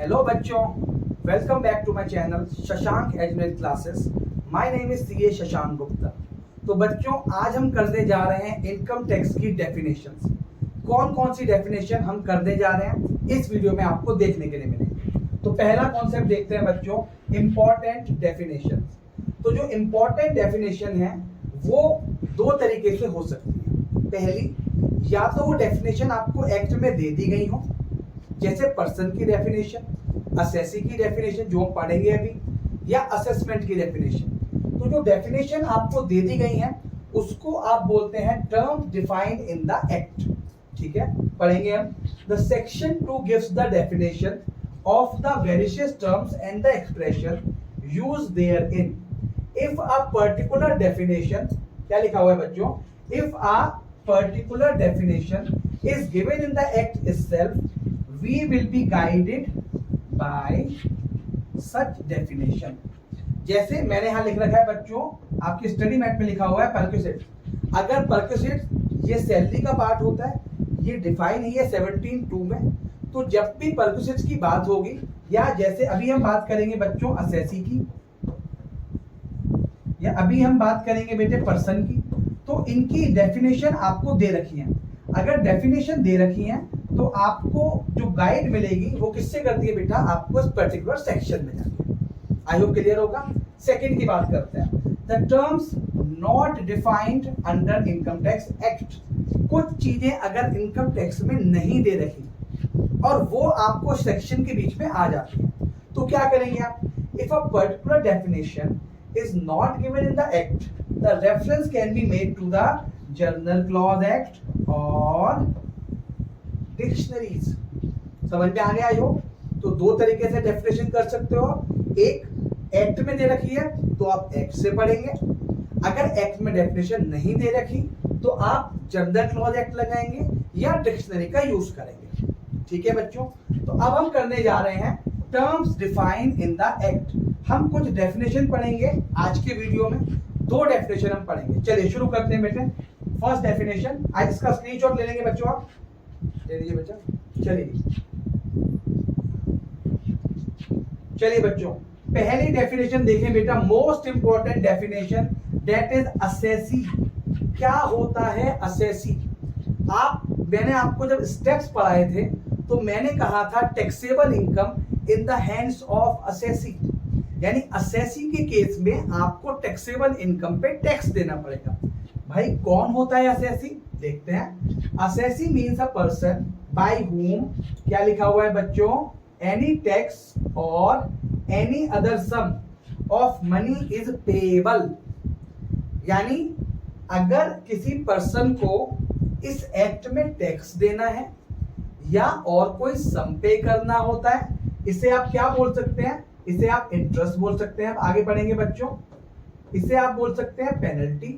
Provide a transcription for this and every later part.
Hello बच्चों, welcome back to my channel Shashank education classes. My name is CA Shashank Gupta. तो बच्चों, आज हम करने जा रहे हैं इनकम टैक्स की डेफिनेशंस। कौन कौन सी डेफिनेशन हम करने जा रहे हैं इस वीडियो में आपको देखने के लिए मिलेंगे। तो पहला कॉन्सेप्ट देखते हैं बच्चों, इंपॉर्टेंट डेफिनेशंस। तो जो इंपॉर्टेंट डेफिनेशन है वो दो तरीके से हो सकती है। पहली, या तो वो डेफिनेशन आपको एक्ट में दे दी गई हो, जैसे पर्सन की डेफिनेशन, असेसी की डेफिनेशन जो हम पढ़ेंगे अभी, या असेसमेंट की डेफिनेशन। तो जो डेफिनेशन आपको दे दी गई है उसको आप बोलते हैं term defined in the act. ठीक है, पढ़ेंगे हम। The section 2 gives the definition of the various terms and the expression used therein. If a particular definition, क्या लिखा हुआ है बच्चों, if a particular definition is given in the act itself, we will be guided by such definition। जैसे मैंने यहां लिख रखा है बच्चों, आपकी स्टडी मैट में लिखा हुआ है परक्विजिट। अगर परक्विजिट ये सैलरी का पार्ट होता है, ये डिफाइन है 17(2) में, तो जब भी परक्विजिट की बात होगी, या जैसे अभी हम बात करेंगे बच्चों असेसी की, या अभी हम बात करेंगे बेटे पर्सन की, तो इनकी डेफिनेशन आपको दे रखी है। अगर डेफिनेशन दे रखी है तो आपको जो गाइड मिलेगी वो किससे करती है बेटा, आपको इस पर्टिकुलर सेक्शन में जाके। आई होप क्लियर होगा। सेकंड की बात करते हैं, the terms not defined under income tax act. कुछ चीजें अगर इनकम टैक्स में नहीं दे रखी और वो आपको सेक्शन के बीच में आ जाती है, तो क्या करेंगे आप। If a particular definition is not given in the act, the reference can be made to the general clause act और डिक्शनरीज। समझ में आ गया आई होप। तो दो तरीके से डेफिनेशन कर सकते हो। एक एक्ट में दे रखी है तो आप एक्ट से पढ़ेंगे, अगर एक्ट में डेफिनेशन नहीं दे रखी तो आप जर्नल क्लॉज एक्ट लगाएंगे या डिक्शनरी का यूज करेंगे। ठीक है बच्चों, तो अब हम करने जा रहे हैं terms defined in the act. हम कुछ डेफिनेशन पढ़ेंगे आज के वीडियो में, दो डेफिनेशन हम पढ़ेंगे। चलिए शुरू करते हैं बेटे। फर्स्ट डेफिनेशन, आज इसका स्क्रीनशॉट ले लेंगे बच्चों, आप ले लीजिए बच्चा। चलिए बच्चों, पहली डेफिनेशन देखें बेटा, most important definition, that is assessee. क्या होता है असेसी? मैंने आपको जब स्टेप्स पढ़ाए थे तो मैंने कहा था taxable income in the hands of assessee, यानी असेसी के केस में आपको टैक्सेबल इनकम पे टैक्स देना पड़ेगा। भाई कौन होता है असेसी, देखते हैं। Assessee means a person by whom, क्या लिखा हुआ है बच्चों, एनी टैक्स और any other sum of money is payable. यानी अगर किसी पर्सन को इस एक्ट में टैक्स देना है या और कोई सम पे करना होता है, इसे आप क्या बोल सकते हैं, इसे आप इंटरेस्ट बोल सकते हैं। आगे बढ़ेंगे बच्चों, इसे आप बोल सकते हैं पेनल्टी।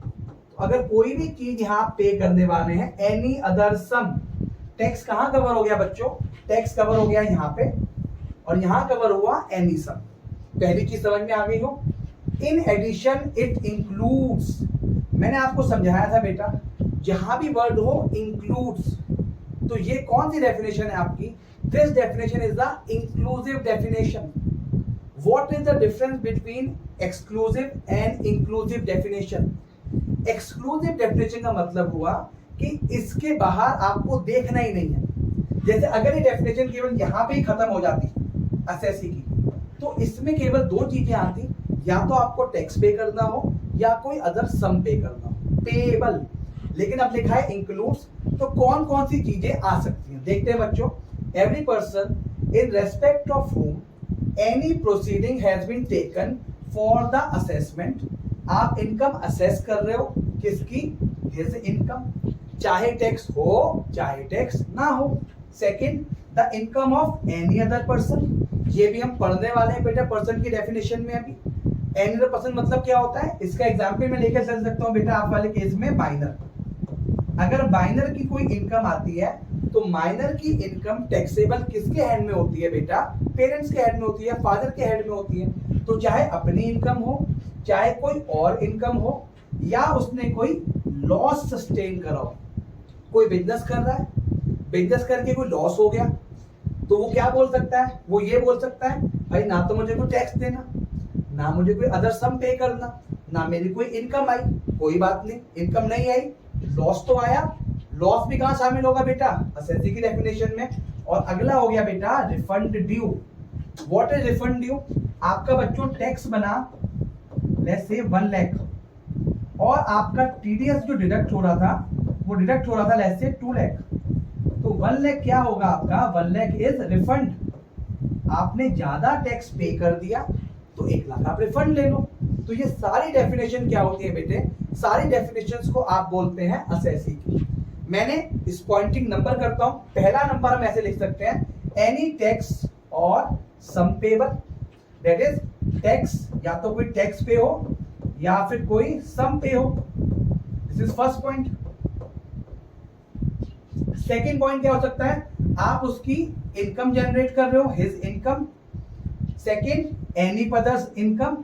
तो अगर कोई भी चीज यहां पे करने वाले हैं, एनी अदर सम, टैक्स कहां कवर हो गया बच्चों, टैक्स कवर हो गया यहां पे, और यहां कवर हुआ एनी सम। पहली चीज समझ में आ गई हो। इन एडिशन इट इंक्लूड्स, मैंने आपको समझाया था बेटा, जहां भी वर्ड हो इंक्लूड्स, तो ये कौन सी डेफिनेशन है आपकी, this definition is the inclusive definition. What is the difference between exclusive and inclusive definition? Exclusive definition का मतलब हुआ कि इसके बाहर आपको देखना ही नहीं है। जैसे अगर ये डेफिनेशन केवल यहां पे ही खत्म हो जाती असेसी की, तो इसमें केवल दो चीजें आती, या तो आपको टैक्स पे करना हो या कोई अदर सम पे करना हो, पेएबल। लेकिन अब लिखा है इंक्लूड्स, तो कौन कौन सी चीजें आ सकती हैं देखते हैं बच्चों। Every person in respect of whom any proceeding has been taken for the assessment. आप इनकम असेस कर रहे हो, किसकी, हिज इनकम, चाहे टैक्स हो चाहे टैक्स ना हो। Second, the income of any other person, ये भी हम पढ़ने वाले हैं बेटा पर्सन की डेफिनेशन में। अभी एनी अदर पर्सन मतलब क्या होता है, इसका एग्जांपल मैं लेकर चल सकता हूं बेटा आप वाले केस में। माइनर, अगर माइनर की कोई इनकम आती है तो माइनर की इनकम टैक्सेबल किसके हैंड में होती है बेटा, पेरेंट्स के हैंड में होती है, फादर के हैंड में होती है। तो चाहे अपनी इनकम हो, चाहे कोई और इनकम हो, या उसने कोई लॉस सस्टेन करा हो। कोई बिजनेस कर रहा है, बिजनेस करके कोई लॉस हो गया, तो वो क्या बोल सकता है, वो ये बोल सकता है भाई ना तो मुझे कोई टैक्स देना, ना मुझे कोई अदर सम पे करना, ना मेरी कोई इनकम आई, कोई बात नहीं, इनकम नहीं आई, लॉस तो आया। लॉस भी कहां शामिल होगा बेटा, असेसी की डेफिनेशन में। और अगला हो गया बेटा refund due. What is refund due? आपका बच्चों टैक्स बना लेट्स से 1 लाख और आपका टीडीएस जो डिडक्ट हो रहा था वो डिडक्ट हो रहा था लेट्स से 2 लाख। तो 1 लाख क्या होगा आपका, 1 लाख इज रिफंड। आपने ज्यादा टैक्स पे कर दिया तो 1 लाख आप रिफंड ले लो। तो ये सारी डेफिनेशन क्या होती है बेटे, सारी डेफिनेशंस को आप बोलते हैं असेसी की। मैंने इस पॉइंटिंग नंबर करता हूं। पहला नंबर हम ऐसे लिख सकते हैं एनी टैक्स और सम पेबल, दैट इज टैक्स या तो कोई टैक्स पे हो या फिर कोई सम पे हो। This is first point. Second point क्या हो सकता है, आप उसकी इनकम जनरेट कर रहे हो, his income. Second any others income,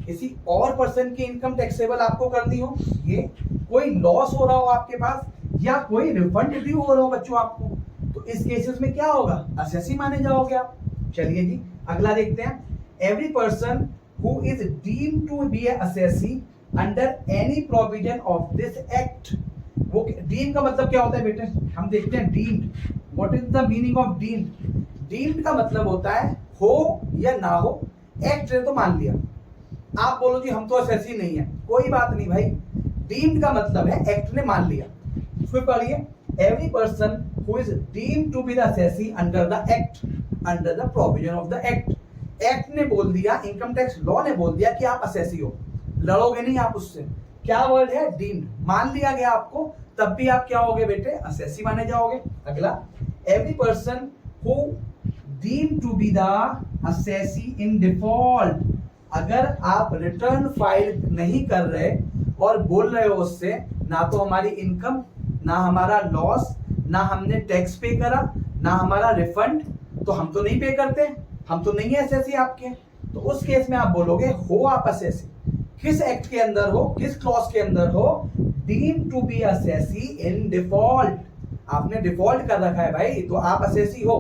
किसी और पर्सन की इनकम टैक्सेबल आपको करनी हो, ये कोई लॉस हो रहा हो आपके पास या कोई रिफंड ड्यू हो रहा हो बच्चों आपको, तो इस केसेस में क्या होगा, असेसी माने जाओगे आप। चलिए जी अगला देखते हैं। Every person who is deemed to be a assessee under any provision of this act. वो डीम का मतलब क्या होता है बेटे, हम देखते हैं deemed. What is the meaning of deemed? Deemed का मतलब होता है हो या ना हो, एक्ट ने तो मान लिया। आप बोलो जी हम तो असेसी नहीं है, कोई बात नहीं भाई, डीम्ड का मतलब है एक्ट ने मान लिया। फिर पढ़िए every person who is deemed to be the assessee under the act, under the provision of the act. Act ने बोल दिया, इनकम टैक्स लॉ ने बोल दिया कि आप असेसी हो, लड़ोगे नहीं आप उससे। क्या वर्ड है, डीम्ड, मान लिया गया आपको, तब भी आप क्या होगे बेटे, असेसी माने जाओगे। अगला every person who deemed to be the assessee in default. अगर आप रिटर्न फाइल नहीं कर रहे और बोल रहे हो उससे ना तो हमारी इनकम, ना हमारा लॉस, ना हमने टैक्स पे करा, ना हमारा रिफंड, तो हम तो नहीं पे करते, हम तो नहीं है असेसी आपके, तो उस केस में आप बोलोगे हो आप असेसी। किस एक्ट के अंदर हो, किस क्लॉज के अंदर हो, deemed to be assessee in default. आपने डिफॉल्ट कर रखा है भाई, तो आप असेसी हो।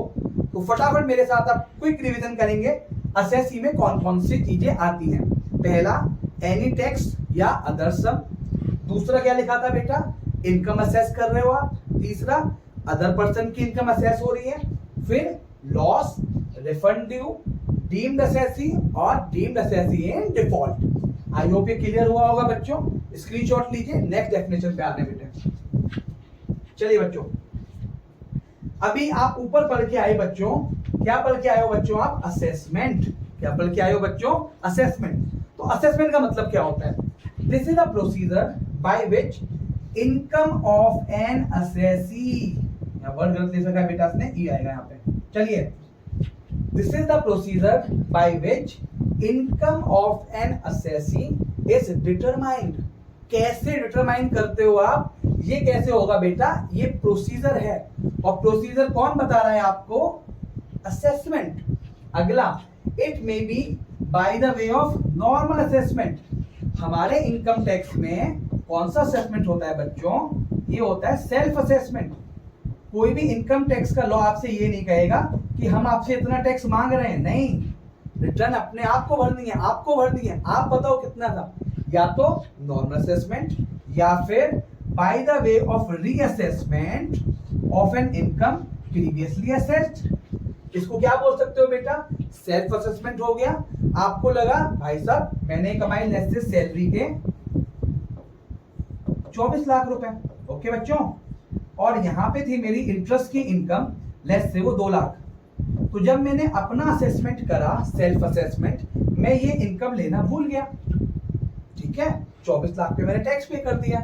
तो फटाफट मेरे साथ आप क्विक रिवीजन करेंगे असेसी में कौन कौन सी चीजें आती हैं। पहला एनी टैक्स या अदर सम। दूसरा क्या लिखा था बेटा, इनकम असेस कर रहे हो आप। तीसरा अदर पर्सन की इनकम असेस हो रही है। फिर loss, refund due, deemed assessee और deemed assessee in default. I hope ये क्लियर हुआ होगा बच्चों। स्क्रीनशॉट लीजिए, नेक्स्ट डेफिनेशन पे आने बेटे। चलिए बच्चों, अभी आप ऊपर पढ़ के आए बच्चों, क्या पढ़ के आए हो बच्चों आप, असेसमेंट। क्या पढ़ के आए हो बच्चों, असेसमेंट। तो असेसमेंट का मतलब क्या होता है, this is a procedure by which income of N assessee, या वर्ड गलत ले सका है बेटा इसने, ई आएगा यहाँ पे। चलिए, this is the procedure by which income of N assessee is determined. कैसे डिटरमाइन करते हो आप, ये कैसे होगा बेटा, ये प्रोसीजर है। और प्रोसीजर कौन बता रहा है आपको, असेसमेंट। अगला, it may be by the way of normal assessment. हमारे इनकम टैक्स में कौन सा असेसमेंट होता है बच्चों, ये होता है सेल्फ असेसमेंट। कोई भी इनकम टैक्स का लॉ आपसे ये नहीं कहेगा कि हम आपसे इतना टैक्स मांग रहे हैं, नहीं, रिटर्न अपने आप को भरनी है, आपको भरनी है, आप बताओ कितना था। या तो नॉर्मल असेसमेंट या फिर by the way of reassessment of an income previously assessed. इसको क्या बोल सकते हो बेटा, सेल्फ असेसमेंट हो गया। आपको लगा भाई साहब मैंने कमाई लेस से सैलरी के 24 लाख रुपए, ओके बच्चों, और यहां पे थी मेरी इंटरेस्ट की इनकम लेस से वो 2 लाख। तो जब मैंने अपना असेसमेंट करा, सेल्फ असेसमेंट, मैं ये इनकम लेना भूल गया, ठीक है, 24 लाख पे मैंने टैक्स पे कर दिया,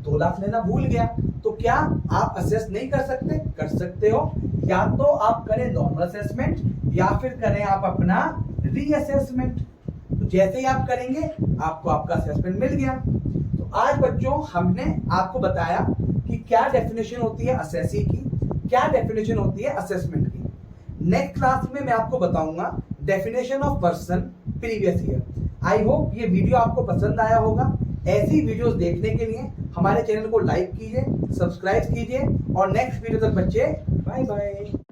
2 लाख लेना भूल गया। तो क्या आप असेस नहीं कर सकते, कर सकते हो। या तो आप करें नॉर्मल असेसमेंट या फिर करें आप अपना रीअसेसमेंट। तो जैसे ही आप करेंगे आपको आपका असेसमेंट मिल गया। तो आज बच्चों हमने आपको बताया कि क्या डेफिनेशन होती है असेसी की, क्या डेफिनेशन होती है असेसमेंट की। नेक्स्ट क्लास में मैं आपको बताऊंगा definition of person previous year. I hope ये वीडियो आपको पसंद आया होगा। ऐसी वीडियोस देखने के लिए हमारे चैनल को लाइक कीजिए, सब्सक्राइब कीजिए, और नेक्स्ट वीडियो तक बच्चे बाय बाय।